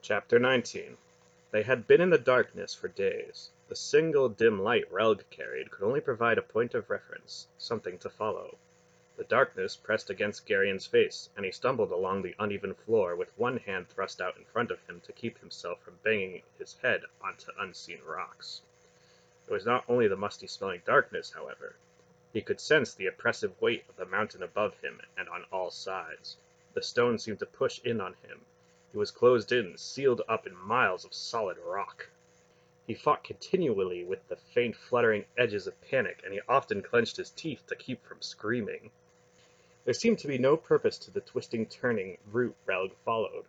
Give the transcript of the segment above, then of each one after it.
Chapter 19. They had been in the darkness for days. The single dim light Relg carried could only provide a point of reference, something to follow. The darkness pressed against Garion's face, and he stumbled along the uneven floor with one hand thrust out in front of him to keep himself from banging his head onto unseen rocks. It was not only the musty-smelling darkness, however. He could sense the oppressive weight of the mountain above him and on all sides. The stone seemed to push in on him. He was closed in, sealed up in miles of solid rock. He fought continually with the faint fluttering edges of panic, and he often clenched his teeth to keep from screaming. There seemed to be no purpose to the twisting, turning route Relg followed.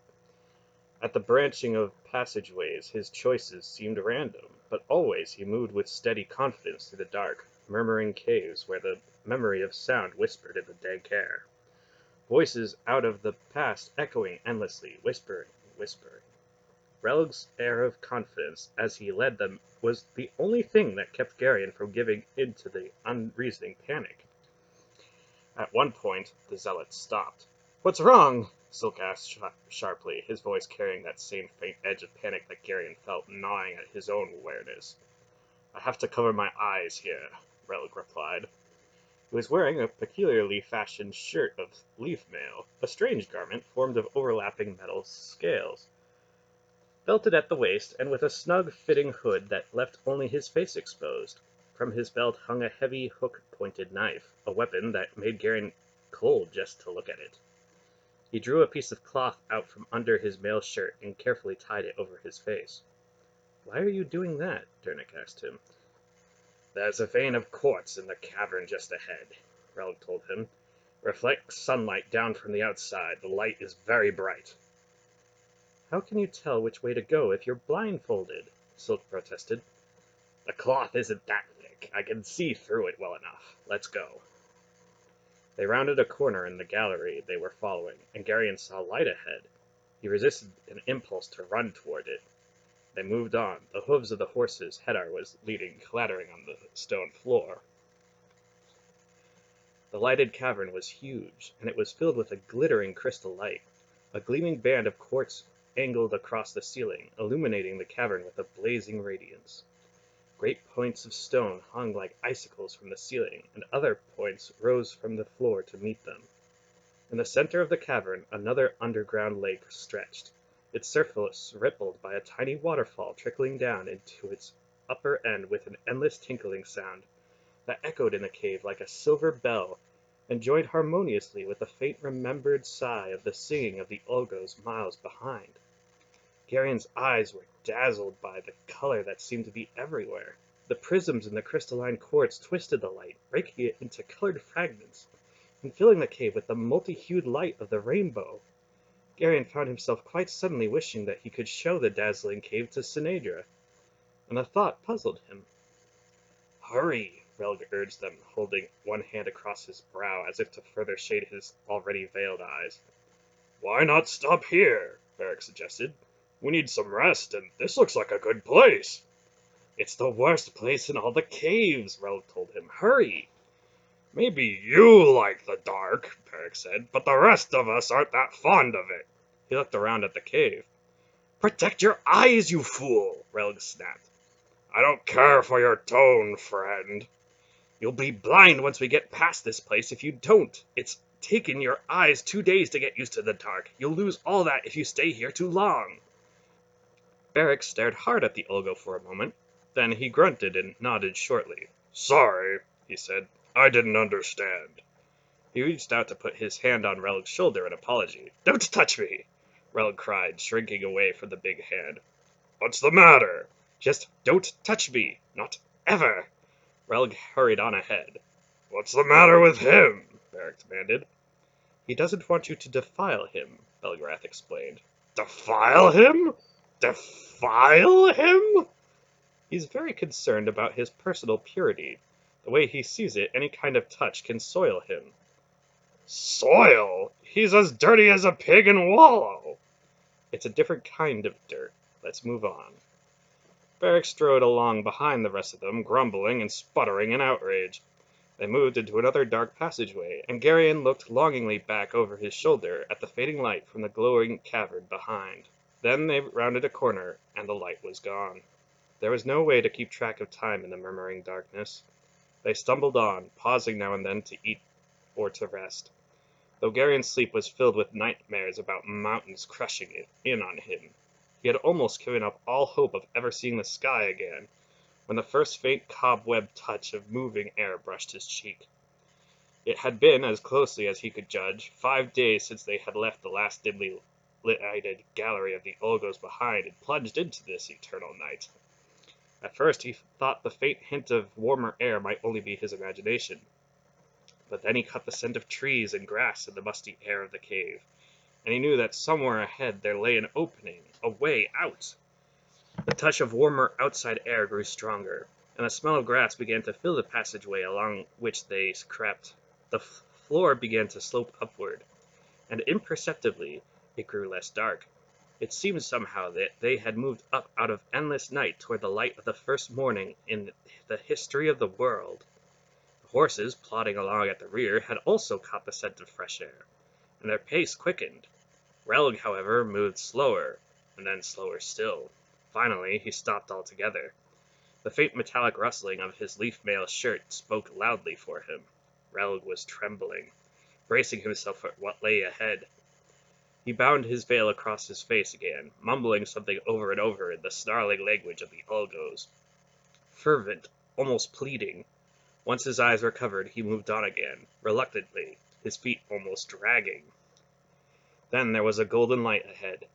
At the branching of passageways his choices seemed random, but always he moved with steady confidence through the dark, murmuring caves where the memory of sound whispered in the dank air. Voices out of the past echoing endlessly, whispering, whispering. Relg's air of confidence as he led them was the only thing that kept Garion from giving in to the unreasoning panic. At one point, the zealot stopped. "What's wrong?" Silk asked sharply, his voice carrying that same faint edge of panic that Garion felt gnawing at his own awareness. "I have to cover my eyes here," Relg replied. He was wearing a peculiarly fashioned shirt of leaf mail, a strange garment formed of overlapping metal scales, belted at the waist and with a snug-fitting hood that left only his face exposed. From his belt hung a heavy hook-pointed knife, a weapon that made Garion cold just to look at it. He drew a piece of cloth out from under his mail shirt and carefully tied it over his face. "Why are you doing that?" Dernick asked him. "There's a vein of quartz in the cavern just ahead," Relg told him. "Reflects sunlight down from the outside. The light is very bright." "How can you tell which way to go if you're blindfolded?" Silk protested. "The cloth isn't that thick. I can see through it well enough. Let's go." They rounded a corner in the gallery they were following, and Garion saw light ahead. He resisted an impulse to run toward it. They moved on. The hooves of the horses Hedar was leading clattering on the stone floor. The lighted cavern was huge, and it was filled with a glittering crystal light. A gleaming band of quartz angled across the ceiling, illuminating the cavern with a blazing radiance. Great points of stone hung like icicles from the ceiling, and other points rose from the floor to meet them. In the center of the cavern, another underground lake stretched, its surface rippled by a tiny waterfall trickling down into its upper end with an endless tinkling sound that echoed in the cave like a silver bell and joined harmoniously with the faint remembered sigh of the singing of the Olgos miles behind. Garion's eyes were dazzled by the color that seemed to be everywhere. The prisms in the crystalline quartz twisted the light, breaking it into colored fragments, and filling the cave with the multi-hued light of the rainbow. Garion found himself quite suddenly wishing that he could show the dazzling cave to Sinedra, and the thought puzzled him. "Hurry," Relg urged them, holding one hand across his brow as if to further shade his already veiled eyes. "Why not stop here?" Beric suggested. "We need some rest, and this looks like a good place." "It's the worst place in all the caves," Relg told him. "Hurry!" "Maybe you like the dark," Beric said, "but the rest of us aren't that fond of it." He looked around at the cave. "Protect your eyes, you fool!" Relg snapped. "I don't care for your tone, friend." "You'll be blind once we get past this place if you don't. It's taken your eyes 2 days to get used to the dark. You'll lose all that if you stay here too long." Beric stared hard at the Olgo for a moment. Then he grunted and nodded shortly. "Sorry," he said. "I didn't understand." He reached out to put his hand on Relg's shoulder in apology. "Don't touch me!" Relg cried, shrinking away from the big hand. "What's the matter?" "Just don't touch me! Not ever!" Relg hurried on ahead. "What's the matter with him?" Beric demanded. "He doesn't want you to defile him," Belgrath explained. "Defile him? Defile him?" "He's very concerned about his personal purity. The way he sees it, any kind of touch can soil him." "Soil? He's as dirty as a pig in wallow." "It's a different kind of dirt. Let's move on." Beric strode along behind the rest of them, grumbling and sputtering in outrage. They moved into another dark passageway, and Garion looked longingly back over his shoulder at the fading light from the glowing cavern behind. Then they rounded a corner, and the light was gone. There was no way to keep track of time in the murmuring darkness. They stumbled on, pausing now and then to eat or to rest, though Garion's sleep was filled with nightmares about mountains crushing it in on him. He had almost given up all hope of ever seeing the sky again, when the first faint cobweb touch of moving air brushed his cheek. It had been, as closely as he could judge, 5 days since they had left the last dimly lighted gallery of the Olgos behind and plunged into this eternal night. At first he thought the faint hint of warmer air might only be his imagination, but then he caught the scent of trees and grass in the musty air of the cave, and he knew that somewhere ahead there lay an opening, a way out. The touch of warmer outside air grew stronger, and the smell of grass began to fill the passageway along which they crept. The floor began to slope upward, and imperceptibly it grew less dark. It seemed somehow that they had moved up out of endless night toward the light of the first morning in the history of the world. The horses, plodding along at the rear, had also caught the scent of fresh air, and their pace quickened. Relg, however, moved slower, and then slower still. Finally, he stopped altogether. The faint metallic rustling of his leaf-mail shirt spoke loudly for him. Relg was trembling, bracing himself for what lay ahead. He bound his veil across his face again, mumbling something over and over in the snarling language of the Olgos. Fervent, almost pleading. Once his eyes were covered, he moved on again, reluctantly, his feet almost dragging. Then there was a golden light ahead.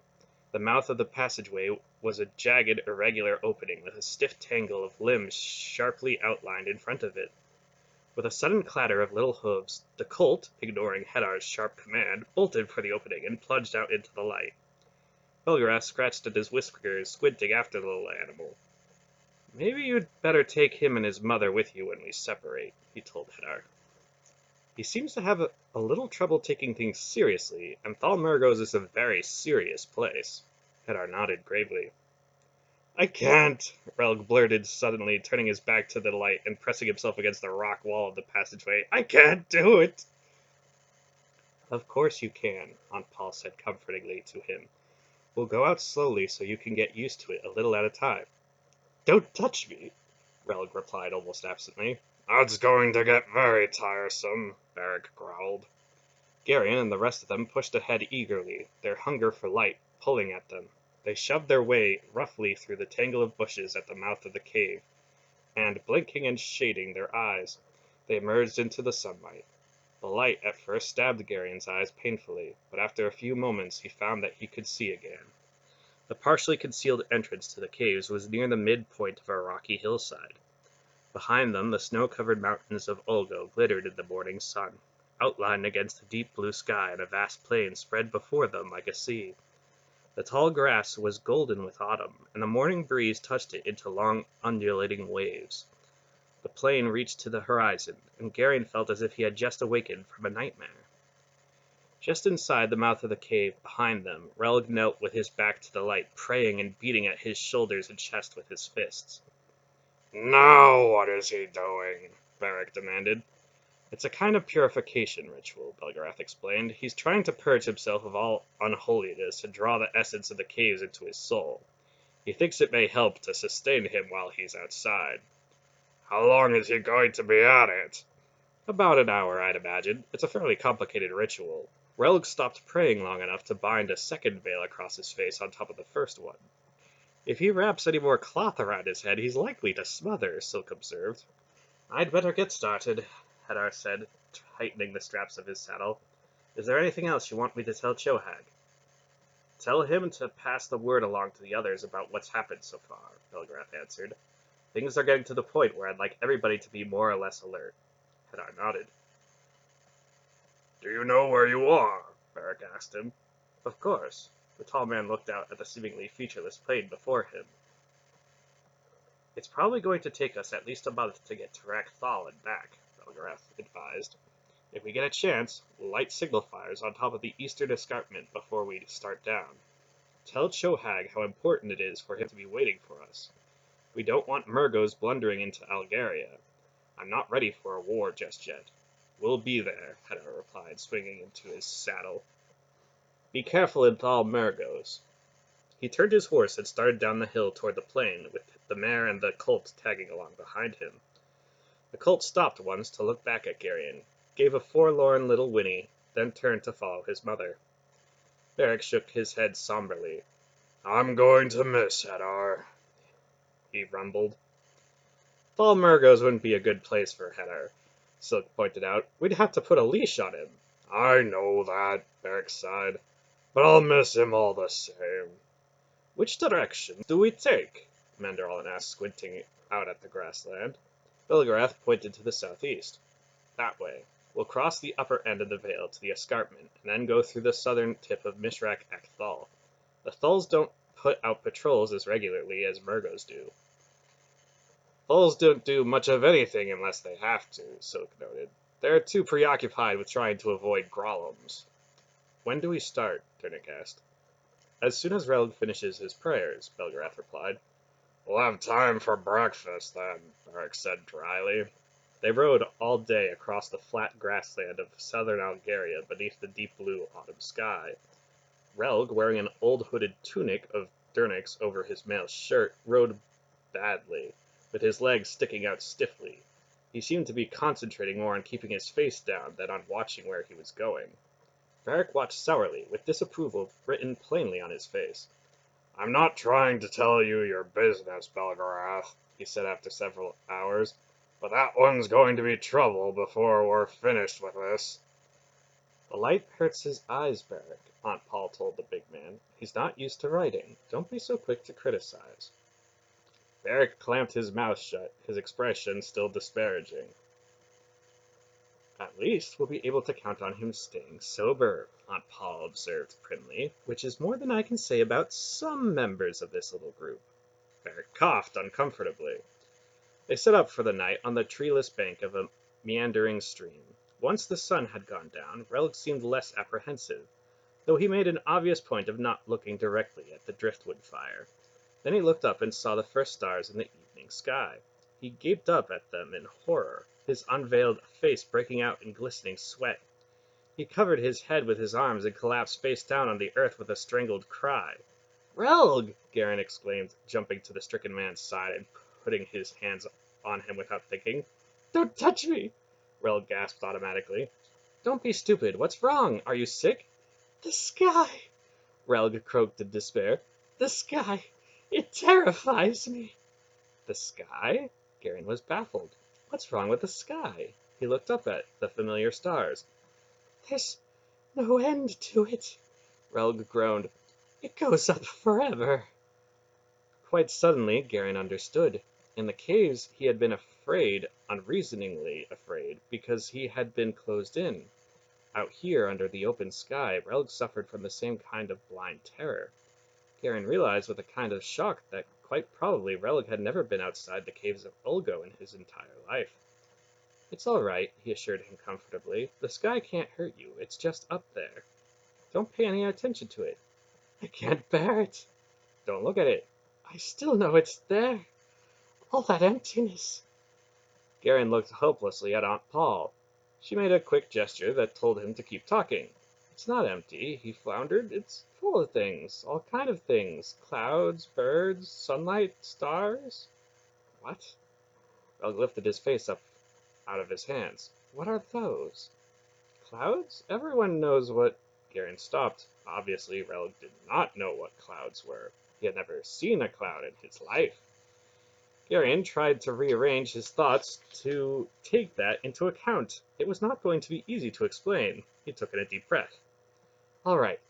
The mouth of the passageway was a jagged, irregular opening with a stiff tangle of limbs sharply outlined in front of it. With a sudden clatter of little hooves, the colt, ignoring Hedar's sharp command, bolted for the opening and plunged out into the light. Belgarath scratched at his whiskers, squinting after the little animal. "Maybe you'd better take him and his mother with you when we separate," he told Hedar. "He seems to have a little trouble taking things seriously, and Thalmergos is a very serious place." Hedar nodded gravely. "I can't," Relg blurted suddenly, turning his back to the light and pressing himself against the rock wall of the passageway. "I can't do it!" "Of course you can," Aunt Paul said comfortingly to him. "We'll go out slowly so you can get used to it a little at a time." "Don't touch me," Relg replied almost absently. "That's going to get very tiresome," Varric growled. Garion and the rest of them pushed ahead eagerly, their hunger for light pulling at them. They shoved their way roughly through the tangle of bushes at the mouth of the cave, and, blinking and shading their eyes, they emerged into the sunlight. The light at first stabbed Garion's eyes painfully, but after a few moments he found that he could see again. The partially concealed entrance to the caves was near the midpoint of a rocky hillside. Behind them, the snow-covered mountains of Olgo glittered in the morning sun, outlined against the deep blue sky, and a vast plain spread before them like a sea. The tall grass was golden with autumn, and the morning breeze touched it into long undulating waves. The plain reached to the horizon, and Garion felt as if he had just awakened from a nightmare. Just inside the mouth of the cave, behind them, Relg knelt with his back to the light, praying and beating at his shoulders and chest with his fists. "Now what is he doing?" Varric demanded. "It's a kind of purification ritual," Belgarath explained. "He's trying to purge himself of all unholiness and draw the essence of the caves into his soul. He thinks it may help to sustain him while he's outside." "How long is he going to be at it?" "About an hour, I'd imagine. It's a fairly complicated ritual." Relg stopped praying long enough to bind a second veil across his face on top of the first one. "If he wraps any more cloth around his head, he's likely to smother," Silk observed. "I'd better get started," Hedar said, tightening the straps of his saddle. "Is there anything else you want me to tell Chohag?" "Tell him to pass the word along to the others about what's happened so far," Belgarath answered. "Things are getting to the point where I'd like everybody to be more or less alert." Hedar nodded. "Do you know where you are?" Varric asked him. "Of course." The tall man looked out at the seemingly featureless plain before him. "It's probably going to take us at least a month to get to Rakthal and back," Belgarath advised. "If we get a chance, we'll light signal fires on top of the eastern escarpment before we start down. Tell Chohag how important it is for him to be waiting for us. We don't want Murgos blundering into Algaria. I'm not ready for a war just yet." "We'll be there," Hedar replied, swinging into his saddle. "Be careful in Thalmergos." He turned his horse and started down the hill toward the plain, with the mare and the colt tagging along behind him. The colt stopped once to look back at Geryon, gave a forlorn little whinny, then turned to follow his mother. Beric shook his head somberly. "I'm going to miss Hedar," he rumbled. Fall Murgo's wouldn't be a good place for Hedar, Silk pointed out. "We'd have to put a leash on him." "I know that," Beric sighed, "but I'll miss him all the same." "Which direction do we take?" Manderlin asked, squinting out at the grassland. Belgarath pointed to the southeast. "That way. We'll cross the upper end of the vale to the escarpment, and then go through the southern tip of Mishrak Akthal. The Thulls don't put out patrols as regularly as Murgos do." "Thulls don't do much of anything unless they have to," Silk noted. "They're too preoccupied with trying to avoid Grolums." "When do we start?" Turnik asked. "As soon as Relg finishes his prayers," Belgarath replied. "We'll have time for breakfast, then," Beric said dryly. They rode all day across the flat grassland of southern Algaria beneath the deep blue autumn sky. Relg, wearing an old hooded tunic of Dernik's over his mail shirt, rode badly, with his legs sticking out stiffly. He seemed to be concentrating more on keeping his face down than on watching where he was going. Beric watched sourly, with disapproval written plainly on his face. "I'm not trying to tell you your business, Belgarath," he said after several hours, "but that one's going to be trouble before we're finished with this." "The light hurts his eyes, Beric," Aunt Paul told the big man. "He's not used to writing. Don't be so quick to criticize." Beric clamped his mouth shut, his expression still disparaging. "At least we'll be able to count on him staying sober," Aunt Paul observed primly, "which is more than I can say about some members of this little group." Beric coughed uncomfortably. They set up for the night on the treeless bank of a meandering stream. Once the sun had gone down, Relg seemed less apprehensive, though he made an obvious point of not looking directly at the driftwood fire. Then he looked up and saw the first stars in the evening sky. He gaped up at them in horror, his unveiled face breaking out in glistening sweat. He covered his head with his arms and collapsed face down on the earth with a strangled cry. "Relg!" Garen exclaimed, jumping to the stricken man's side and putting his hands on him without thinking. "Don't touch me!" Relg gasped automatically. "Don't be stupid. What's wrong? Are you sick?" "The sky!" Relg croaked in despair. "The sky! It terrifies me!" "The sky?" Garen was baffled. "What's wrong with the sky?" He looked up at the familiar stars. "There's no end to it," Relg groaned. "It goes up forever." Quite suddenly Garen understood. In the caves he had been afraid, unreasoningly afraid, because he had been closed in. Out here, under the open sky, Relg suffered from the same kind of blind terror. Garen realized with a kind of shock that quite probably Relg had never been outside the caves of Ulgo in his entire life. "It's all right," he assured him comfortably. "The sky can't hurt you. It's just up there. Don't pay any attention to it." "I can't bear it." "Don't look at it." "I still know it's there. All that emptiness." Garen looked hopelessly at Aunt Paul. She made a quick gesture that told him to keep talking. "It's not empty," he floundered. "It's full of things. All kind of things. Clouds, birds, sunlight, stars." "What?" Relg lifted his face up out of his hands. "What are those?" "Clouds? Everyone knows what—" Garen stopped. Obviously, Relg did not know what clouds were. He had never seen a cloud in his life. Garen tried to rearrange his thoughts to take that into account. It was not going to be easy to explain. He took in a deep breath. "All right,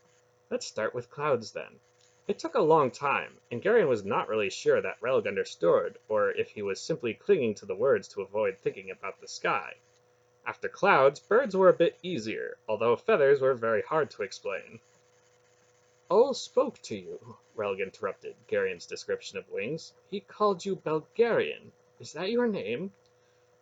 let's start with clouds then." It took a long time, and Garen was not really sure that Relg understood, or if he was simply clinging to the words to avoid thinking about the sky. After clouds, birds were a bit easier, although feathers were very hard to explain. "Ol spoke to you," Relg interrupted Garen's description of wings. "He called you Belgarian. Is that your name?"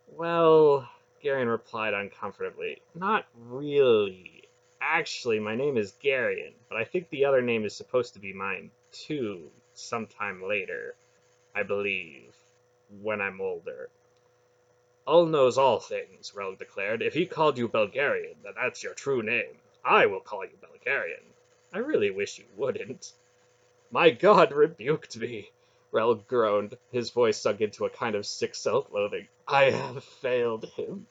"Well," Garen replied uncomfortably, "not really. Actually, my name is Garian, but I think the other name is supposed to be mine, too, sometime later, I believe, when I'm older." "Ol knows all things," Relg declared. "If he called you Belgarian, then that's your true name. I will call you Belgarian. I really wish you wouldn't." My God rebuked me, Relg groaned. His voice sunk into a kind of sick self-loathing. I have failed him.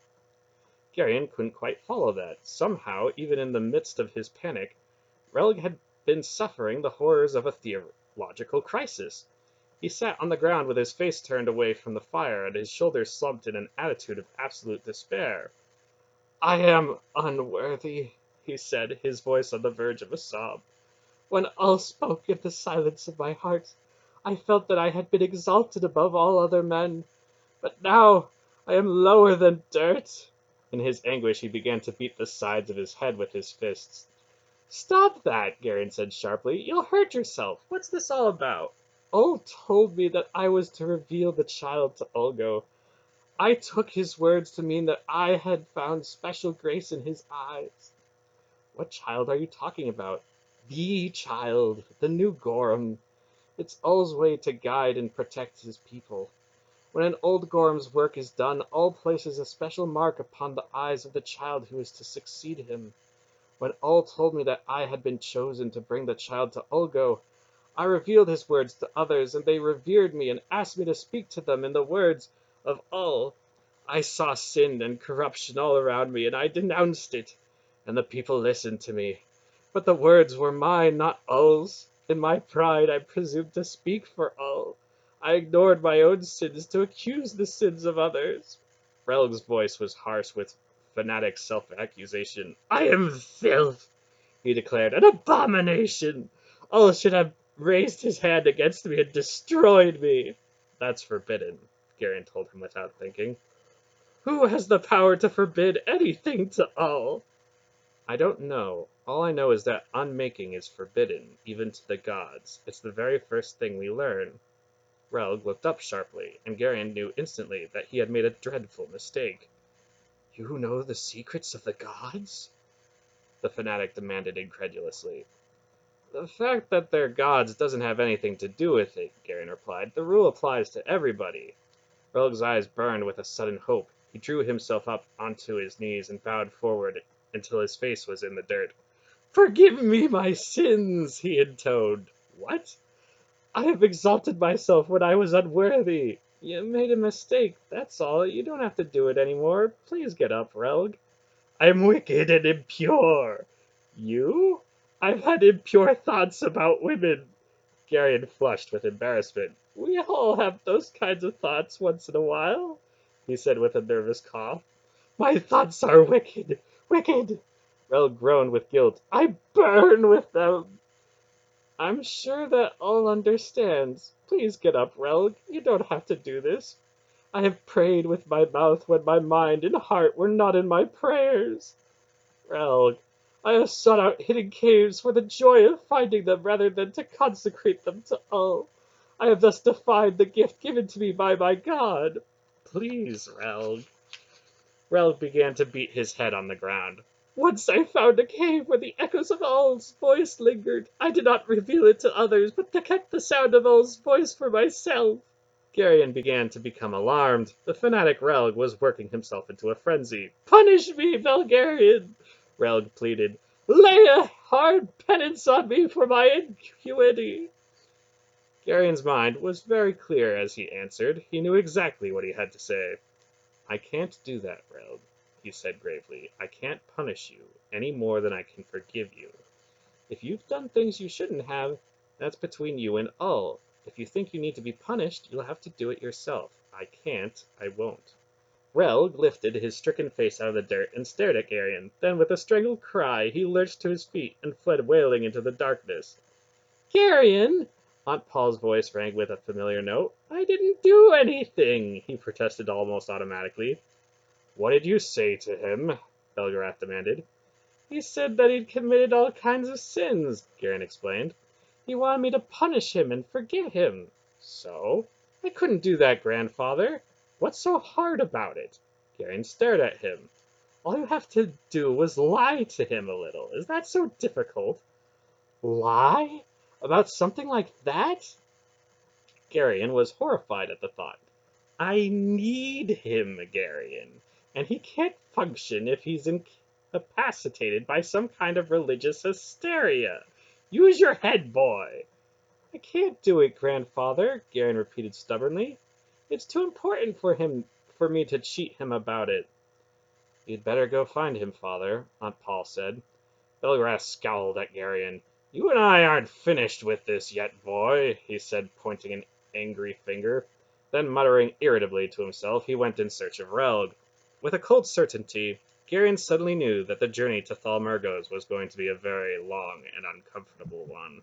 Garion couldn't quite follow that. Somehow, even in the midst of his panic, Relg had been suffering the horrors of a theological crisis. He sat on the ground with his face turned away from the fire and his shoulders slumped in an attitude of absolute despair. I am unworthy, he said, his voice on the verge of a sob. When all spoke in the silence of my heart, I felt that I had been exalted above all other men. But now I am lower than dirt. In his anguish, he began to beat the sides of his head with his fists. Stop that, Garen said sharply. You'll hurt yourself. What's this all about? Ol told me that I was to reveal the child to Ulgo. I took his words to mean that I had found special grace in his eyes. What child are you talking about? The child, the new Gorham. It's Ul's way to guide and protect his people. When an old Gorham's work is done, Ul places a special mark upon the eyes of the child who is to succeed him. When Ul told me that I had been chosen to bring the child to Ulgo, I revealed his words to others, and they revered me and asked me to speak to them in the words of Ul. I saw sin and corruption all around me, and I denounced it, and the people listened to me. But the words were mine, not Ul's. In my pride, I presumed to speak for Ul. I ignored my own sins to accuse the sins of others. Relg's voice was harsh with fanatic self-accusation. I am filth, he declared, an abomination. Ul should have raised his hand against me and destroyed me. That's forbidden, Garen told him without thinking. Who has the power to forbid anything to Ul? I don't know. All I know is that unmaking is forbidden, even to the gods. It's the very first thing we learn. Relg looked up sharply, and Garion knew instantly that he had made a dreadful mistake. You know the secrets of the gods? The fanatic demanded incredulously. The fact that they're gods doesn't have anything to do with it, Garion replied. The rule applies to everybody. Relg's eyes burned with a sudden hope. He drew himself up onto his knees and bowed forward until his face was in the dirt. Forgive me my sins, he intoned. What? I have exalted myself when I was unworthy. You made a mistake, that's all. You don't have to do it anymore. Please get up, Relg. I'm wicked and impure. You? I've had impure thoughts about women. Garion flushed with embarrassment. We all have those kinds of thoughts once in a while, he said with a nervous cough. My thoughts are wicked, wicked. Relg groaned with guilt. I burn with them. I'm sure that all understands. Please get up, Relg. You don't have to do this. I have prayed with my mouth when my mind and heart were not in my prayers. Relg, I have sought out hidden caves for the joy of finding them rather than to consecrate them to Ul. I have thus defied the gift given to me by my God. Please, Relg. Relg began to beat his head on the ground. Once I found a cave where the echoes of Ul's voice lingered. I did not reveal it to others, but kept the sound of Ul's voice for myself. Garion began to become alarmed. The fanatic Relg was working himself into a frenzy. Punish me, Belgarion, Relg pleaded. Lay a hard penance on me for my iniquity. Garion's mind was very clear as he answered. He knew exactly what he had to say. I can't do that, Relg, he said gravely. I can't punish you any more than I can forgive you. If you've done things you shouldn't have, that's between you and Ul. If you think you need to be punished, you'll have to do it yourself. I can't, I won't. Relg lifted his stricken face out of the dirt and stared at Garion. Then, with a strangled cry, he lurched to his feet and fled wailing into the darkness. Garion! Aunt Paul's voice rang with a familiar note. I didn't do anything, he protested almost automatically. What did you say to him? Belgarath demanded. He said that he'd committed all kinds of sins, Garen explained. He wanted me to punish him and forgive him. So? I couldn't do that, grandfather. What's so hard about it? Garen stared at him. All you have to do was lie to him a little. Is that so difficult? Lie? About something like that? Garion was horrified at the thought. I need him, Garion, and he can't function if he's incapacitated by some kind of religious hysteria. Use your head, boy. I can't do it, grandfather, Garen repeated stubbornly. It's too important for me to cheat him about it. You'd better go find him, father, Aunt Paul said. Belgrass scowled at Garion. You and I aren't finished with this yet, boy, he said, pointing an angry finger. Then, muttering irritably to himself, he went in search of Relg. With a cold certainty, Garion suddenly knew that the journey to Thalmergos was going to be a very long and uncomfortable one.